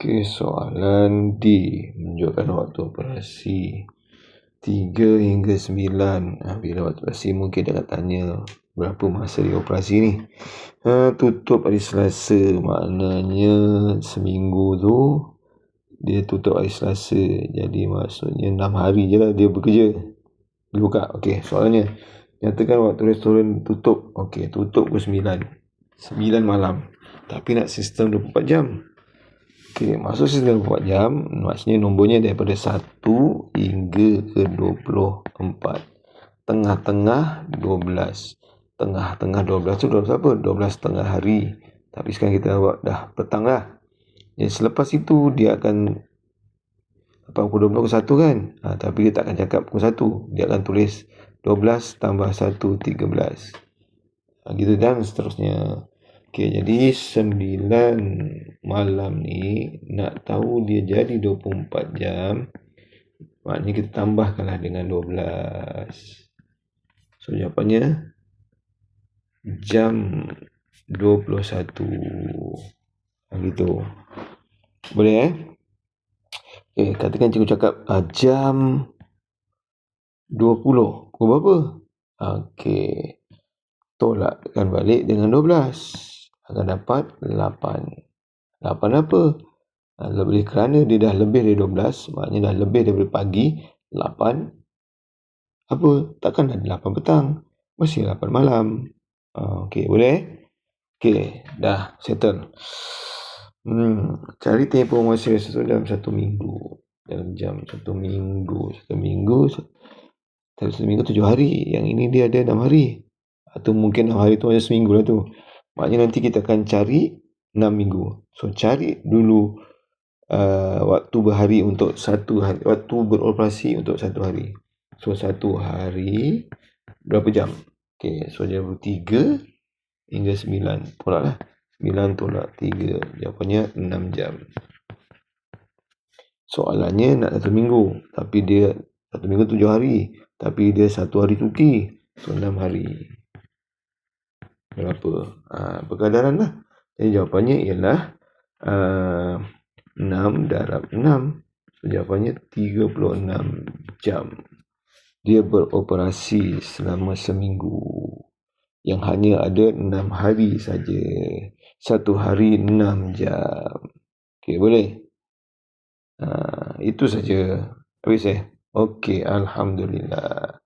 Okey, soalan D. Menunjukkan waktu operasi 3 hingga 9. Bila waktu operasi mungkin dia nak tanya berapa masa dia operasi ni. Tutup hari Selasa, maknanya seminggu tu dia tutup hari Selasa. Jadi maksudnya 6 hari je lah dia bekerja. Dia buka. Okey, soalannya, nyatakan waktu restoran tutup. Okey, tutup pukul 9 malam. Tapi nak sistem 24 jam. Okey, masuk sistem 24 jam, maksudnya nombornya daripada 1 hingga ke 24. Tengah-tengah 12. Tengah-tengah 12 tu 12 apa? 12 setengah hari. Tapi sekarang kita buat dah petang lah. Jadi selepas itu dia akan pukul 12 pukul 1 kan? Tapi dia tak akan cakap pukul 1. Dia akan tulis 12 tambah 1, 13. Gitu dan seterusnya. Okey, jadi 9 malam ni nak tahu dia jadi 24 jam. Maknanya kita tambahkanlah dengan 12. So jawapannya jam 21. Gitu. Boleh Okey, katakan cikgu cakap jam 20. Pukul berapa? Okey. Tolakkan balik dengan 12. Akan dapat 8. 8 apa? Lebih kerana dia dah lebih dari 12, maknanya dah lebih daripada pagi. 8 apa? Takkan ada 8 petang. Mesti 8 malam. Okey, boleh? Okey, dah settle. Cari tempoh masa dalam 1 minggu. Dalam jam 1 minggu. 1 minggu 7 hari. Yang ini dia ada 6 hari. Atau mungkin 6 hari tu hanya seminggu lah tu. Maknanya nanti kita akan cari 6 minggu. So cari dulu waktu berhari untuk 1 hari. Waktu beroperasi untuk 1 hari. So 1 hari berapa jam? Okey, so dia 3 hingga 9. Tolaklah. 9 tolak 3. Jawapannya 6 jam. Soalannya nak 1 minggu. Tapi dia 1 minggu 7 hari. Tapi dia 1 hari cuti. So 6 hari. Berapa? Perkadaran lah. Jadi jawapannya ialah 6 darab 6. So jawapannya 36 jam. Dia beroperasi selama seminggu. Yang hanya ada 6 hari saja. 1 hari 6 jam. Okey, boleh? Itu saja. Habis Okey, Alhamdulillah.